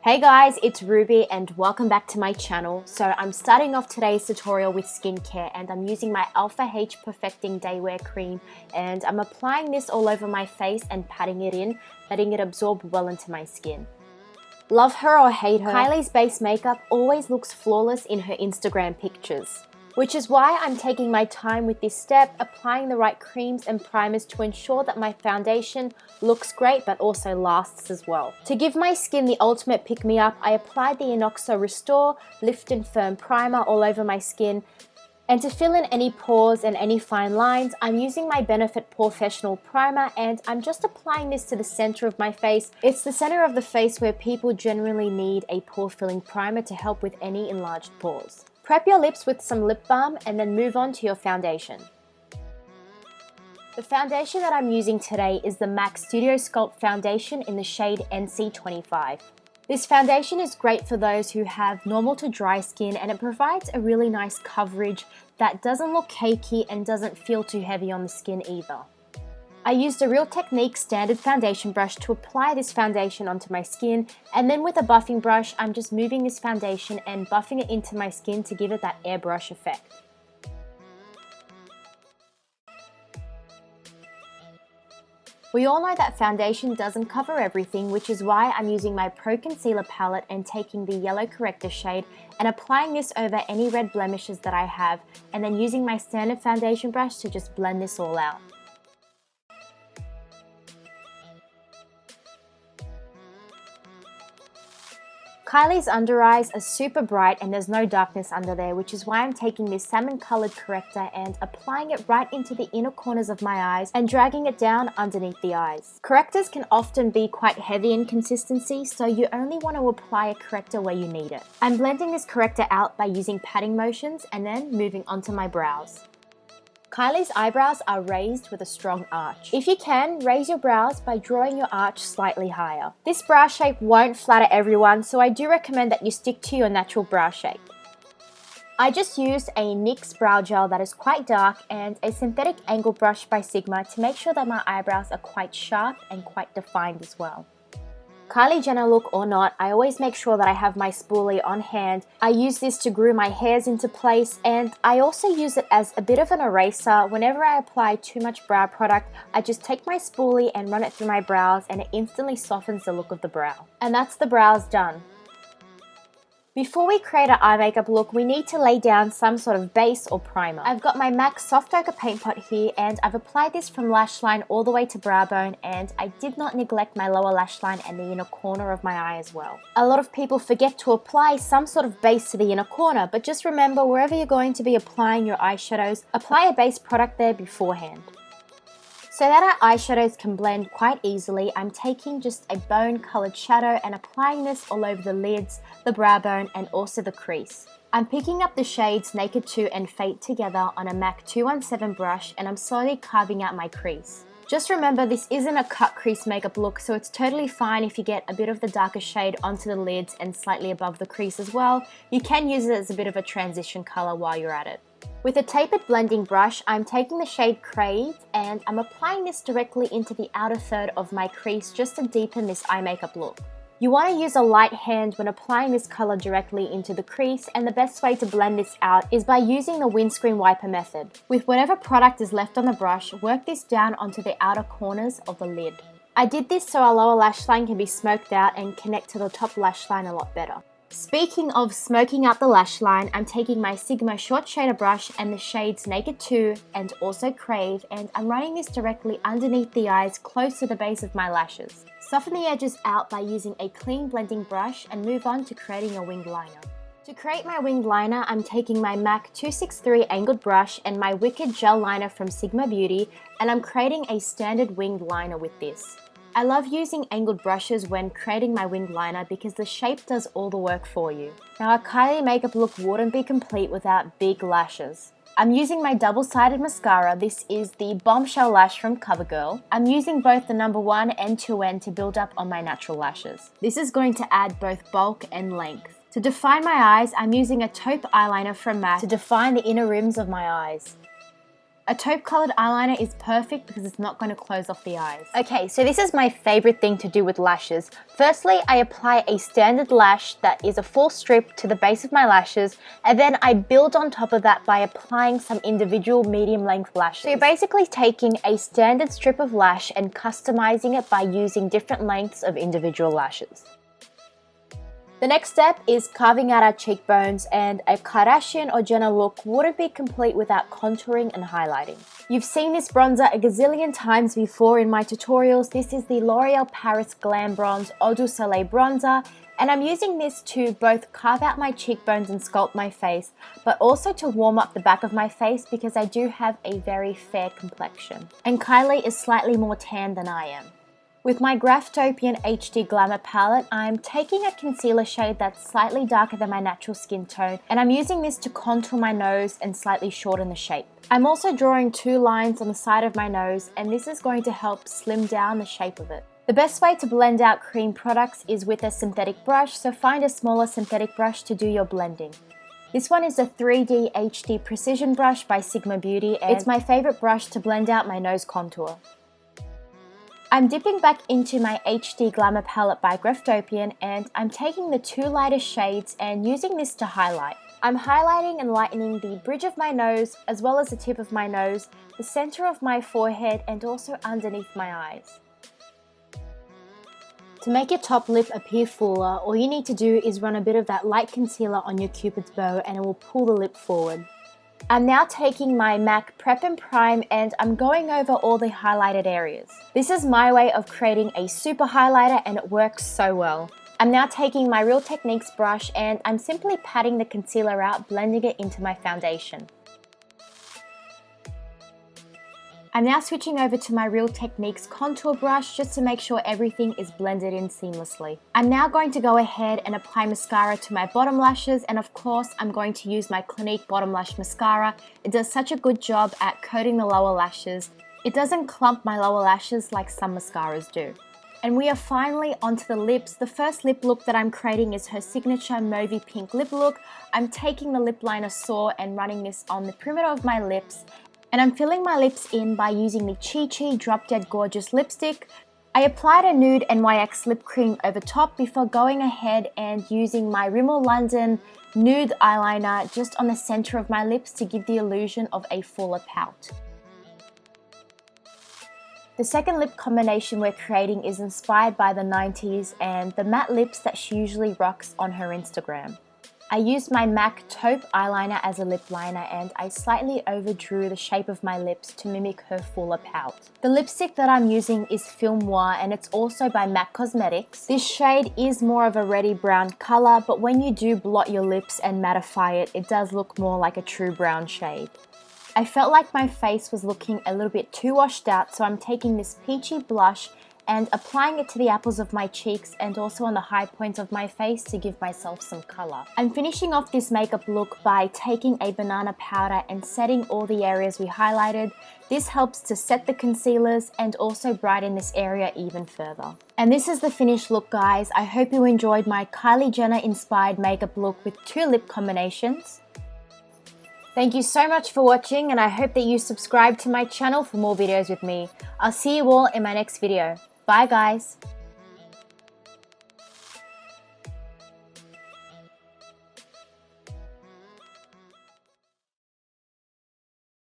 Hey guys, it's Ruby and welcome back to my channel. So I'm starting off today's tutorial with skincare and I'm using my Alpha H Perfecting Daywear Cream and I'm applying this all over my face and patting it in, letting it absorb well into my skin. Love her or hate her, Kylie's base makeup always looks flawless in her Instagram pictures. Which is why I'm taking my time with this step, applying the right creams and primers to ensure that my foundation looks great but also lasts as well. To give my skin the ultimate pick-me-up, I applied the INNOXA Restore Lift and Firm Primer all over my skin. And to fill in any pores and any fine lines, I'm using my Benefit Porefessional Primer and I'm just applying this to the center of my face. It's the center of the face where people generally need a pore-filling primer to help with any enlarged pores. Prep your lips with some lip balm and then move on to your foundation. The foundation that I'm using today is the MAC Studio Sculpt Foundation in the shade NC25. This foundation is great for those who have normal to dry skin and it provides a really nice coverage that doesn't look cakey and doesn't feel too heavy on the skin either. I used a Real Technique standard foundation brush to apply this foundation onto my skin, and then with a buffing brush I'm just moving this foundation and buffing it into my skin to give it that airbrush effect. We all know that foundation doesn't cover everything, which is why I'm using my Pro Concealer palette and taking the yellow corrector shade and applying this over any red blemishes that I have, and then using my standard foundation brush to just blend this all out. Kylie's under eyes are super bright and there's no darkness under there, which is why I'm taking this salmon colored corrector and applying it right into the inner corners of my eyes and dragging it down underneath the eyes. Correctors can often be quite heavy in consistency, so you only want to apply a corrector where you need it. I'm blending this corrector out by using patting motions and then moving onto my brows. Kylie's eyebrows are raised with a strong arch. If you can, raise your brows by drawing your arch slightly higher. This brow shape won't flatter everyone, so I do recommend that you stick to your natural brow shape. I just used a NYX Brow Gel that is quite dark and a synthetic angle brush by Sigma to make sure that my eyebrows are quite sharp and quite defined as well. Kylie Jenner look or not, I always make sure that I have my spoolie on hand. I use this to glue my hairs into place and I also use it as a bit of an eraser. Whenever I apply too much brow product, I just take my spoolie and run it through my brows and it instantly softens the look of the brow. And that's the brows done. Before we create an eye makeup look, we need to lay down some sort of base or primer. I've got my MAC Soft Ochre paint pot here and I've applied this from lash line all the way to brow bone, and I did not neglect my lower lash line and the inner corner of my eye as well. A lot of people forget to apply some sort of base to the inner corner, but just remember, wherever you're going to be applying your eyeshadows, apply a base product there beforehand. So that our eyeshadows can blend quite easily, I'm taking just a bone colored shadow and applying this all over the lids, the brow bone and also the crease. I'm picking up the shades Naked 2 and Fate together on a MAC 217 brush and I'm slowly carving out my crease. Just remember, this isn't a cut crease makeup look, so it's totally fine if you get a bit of the darker shade onto the lids and slightly above the crease as well. You can use it as a bit of a transition color while you're at it. With a tapered blending brush, I'm taking the shade Crave and I'm applying this directly into the outer third of my crease just to deepen this eye makeup look. You want to use a light hand when applying this color directly into the crease, and the best way to blend this out is by using the windscreen wiper method. With whatever product is left on the brush, work this down onto the outer corners of the lid. I did this so our lower lash line can be smoked out and connect to the top lash line a lot better. Speaking of smoking out the lash line, I'm taking my Sigma short shader brush and the shades Naked 2 and also Crave, and I'm running this directly underneath the eyes close to the base of my lashes. Soften the edges out by using a clean blending brush and move on to creating a winged liner. To create my winged liner, I'm taking my MAC 263 angled brush and my Wicked gel liner from Sigma Beauty, and I'm creating a standard winged liner with this. I love using angled brushes when creating my winged liner because the shape does all the work for you. Now, a Kylie makeup look wouldn't be complete without big lashes. I'm using my double-sided mascara. This is the Bombshell Lash from COVERGIRL. I'm using both the number 1 and 2N to build up on my natural lashes. This is going to add both bulk and length. To define my eyes, I'm using a taupe eyeliner from MAC to define the inner rims of my eyes. A taupe colored eyeliner is perfect because it's not going to close off the eyes. Okay, so this is my favorite thing to do with lashes. Firstly, I apply a standard lash that is a full strip to the base of my lashes, and then I build on top of that by applying some individual medium length lashes. So you're basically taking a standard strip of lash and customizing it by using different lengths of individual lashes. The next step is carving out our cheekbones, and a Kardashian or Jenner look wouldn't be complete without contouring and highlighting. You've seen this bronzer a gazillion times before in my tutorials. This is the L'Oreal Paris Glam Bronze Eau du Soleil bronzer, and I'm using this to both carve out my cheekbones and sculpt my face, but also to warm up the back of my face because I do have a very fair complexion. And Kylie is slightly more tan than I am. With my GRAFTOBIAN HD Glamour palette, I'm taking a concealer shade that's slightly darker than my natural skin tone, and I'm using this to contour my nose and slightly shorten the shape. I'm also drawing 2 lines on the side of my nose, and this is going to help slim down the shape of it. The best way to blend out cream products is with a synthetic brush, so find a smaller synthetic brush to do your blending. This one is a 3D HD Precision brush by Sigma Beauty, and it's my favorite brush to blend out my nose contour. I'm dipping back into my HD Glamour palette by GRAFTOBIAN, and I'm taking the 2 lightest shades and using this to highlight. I'm highlighting and lightening the bridge of my nose, as well as the tip of my nose, the center of my forehead, and also underneath my eyes. To make your top lip appear fuller, all you need to do is run a bit of that light concealer on your Cupid's bow and it will pull the lip forward. I'm now taking my MAC Prep and Prime and I'm going over all the highlighted areas. This is my way of creating a super highlighter and it works so well. I'm now taking my Real Techniques brush and I'm simply patting the concealer out, blending it into my foundation. I'm now switching over to my Real Techniques contour brush just to make sure everything is blended in seamlessly. I'm now going to go ahead and apply mascara to my bottom lashes, and of course I'm going to use my Clinique Bottom Lash Mascara. It does such a good job at coating the lower lashes. It doesn't clump my lower lashes like some mascaras do. And we are finally onto the lips. The first lip look that I'm creating is her signature mauve-pink lip look. I'm taking the lip liner saw and running this on the perimeter of my lips. And I'm filling my lips in by using the Chi Chi Drop Dead Gorgeous lipstick. I applied a nude NYX lip cream over top before going ahead and using my Rimmel London nude eyeliner just on the center of my lips to give the illusion of a fuller pout. The second lip combination we're creating is inspired by the 90s and the matte lips that she usually rocks on her Instagram. I used my MAC Taupe eyeliner as a lip liner and I slightly overdrew the shape of my lips to mimic her fuller pout. The lipstick that I'm using is Film Noir and it's also by MAC Cosmetics. This shade is more of a reddy brown color, but when you do blot your lips and mattify it, it does look more like a true brown shade. I felt like my face was looking a little bit too washed out, so I'm taking this peachy blush and applying it to the apples of my cheeks and also on the high points of my face to give myself some color. I'm finishing off this makeup look by taking a banana powder and setting all the areas we highlighted. This helps to set the concealers and also brighten this area even further. And this is the finished look, guys. I hope you enjoyed my Kylie Jenner inspired makeup look with 2 lip combinations. Thank you so much for watching, and I hope that you subscribe to my channel for more videos with me. I'll see you all in my next video. Bye guys!